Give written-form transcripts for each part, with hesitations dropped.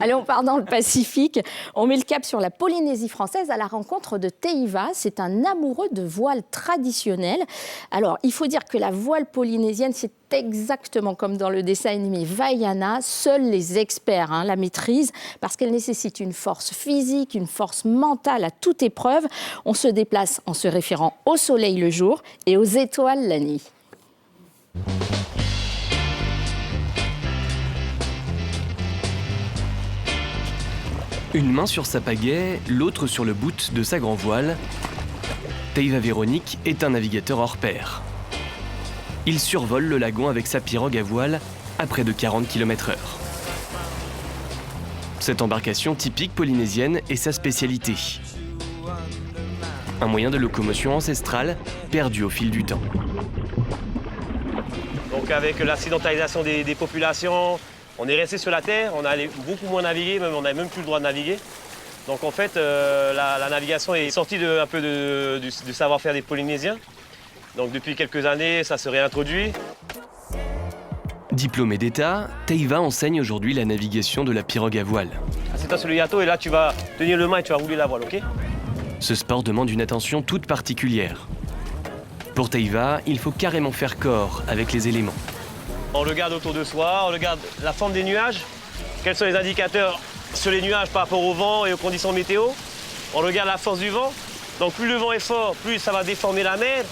Allez, on part dans le Pacifique. On met le cap sur la Polynésie française à la rencontre de Teiva. C'est un amoureux de voile traditionnel. Alors, il faut dire que la voile polynésienne, c'est exactement comme dans le dessin animé Vaiana. Seuls les experts la maîtrisent parce qu'elle nécessite une force physique, une force mentale à toute épreuve. On se déplace en se référant au soleil le jour et aux étoiles la nuit. Une main sur sa pagaie, l'autre sur le bout de sa grand voile. Teiva Véronique est un navigateur hors pair. Il survole le lagon avec sa pirogue à voile à près de 40 km/h. Cette embarcation typique polynésienne est sa spécialité. Un moyen de locomotion ancestral perdu au fil du temps. Donc avec l'accidentalisation des populations, on est resté sur la terre, on a beaucoup moins navigué, on n'avait même plus le droit de naviguer. Donc en fait, la navigation est sortie un peu du savoir-faire des Polynésiens. Donc depuis quelques années, ça se réintroduit. Diplômé d'État, Teiva enseigne aujourd'hui la navigation de la pirogue à voile. Assieds-toi sur le gâteau et là tu vas tenir le main et tu vas rouler la voile, ok? Ce sport demande une attention toute particulière. Pour Teiva, il faut carrément faire corps avec les éléments. On regarde autour de soi, on regarde la forme des nuages, quels sont les indicateurs sur les nuages par rapport au vent et aux conditions météo. On regarde la force du vent, donc plus le vent est fort, plus ça va déformer la mer.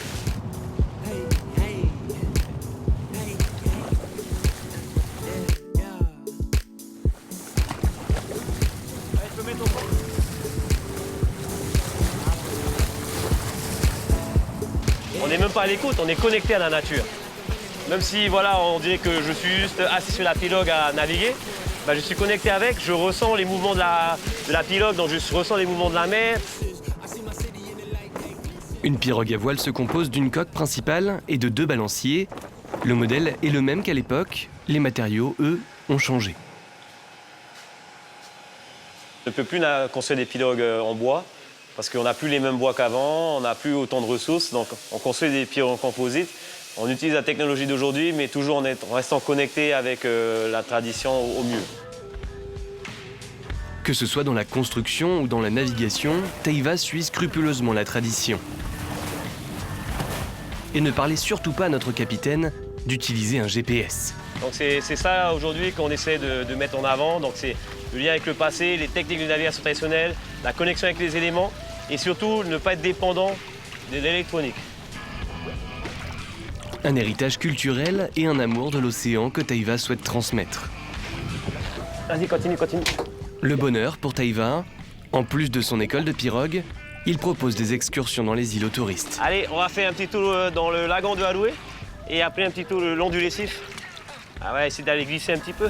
On n'est même pas à l'écoute, on est connecté à la nature. Même si voilà, on dirait que je suis juste assis sur la pirogue à naviguer, je suis connecté avec, je ressens les mouvements de la pirogue, donc je ressens les mouvements de la mer. Une pirogue à voile se compose d'une coque principale et de 2 balanciers. Le modèle est le même qu'à l'époque, les matériaux, eux, ont changé. On ne peut plus construire des pirogues en bois, parce qu'on n'a plus les mêmes bois qu'avant, on n'a plus autant de ressources, donc on construit des pirogues en composite. On utilise la technologie d'aujourd'hui, mais toujours en restant connecté avec la tradition au mieux. Que ce soit dans la construction ou dans la navigation, Teiva suit scrupuleusement la tradition. Et ne parlez surtout pas à notre capitaine d'utiliser un GPS. Donc c'est ça aujourd'hui qu'on essaie de mettre en avant. Donc c'est le lien avec le passé, les techniques de navigation traditionnelle, la connexion avec les éléments et surtout ne pas être dépendant de l'électronique. Un héritage culturel et un amour de l'océan que Teiva souhaite transmettre. Vas-y, continue. Le bonheur pour Teiva, en plus de son école de pirogue, il propose des excursions dans les îles aux touristes. Allez, on va faire un petit tour dans le lagon de Haloué et après un petit tour le long du récif. Ah ouais, essayer d'aller glisser un petit peu.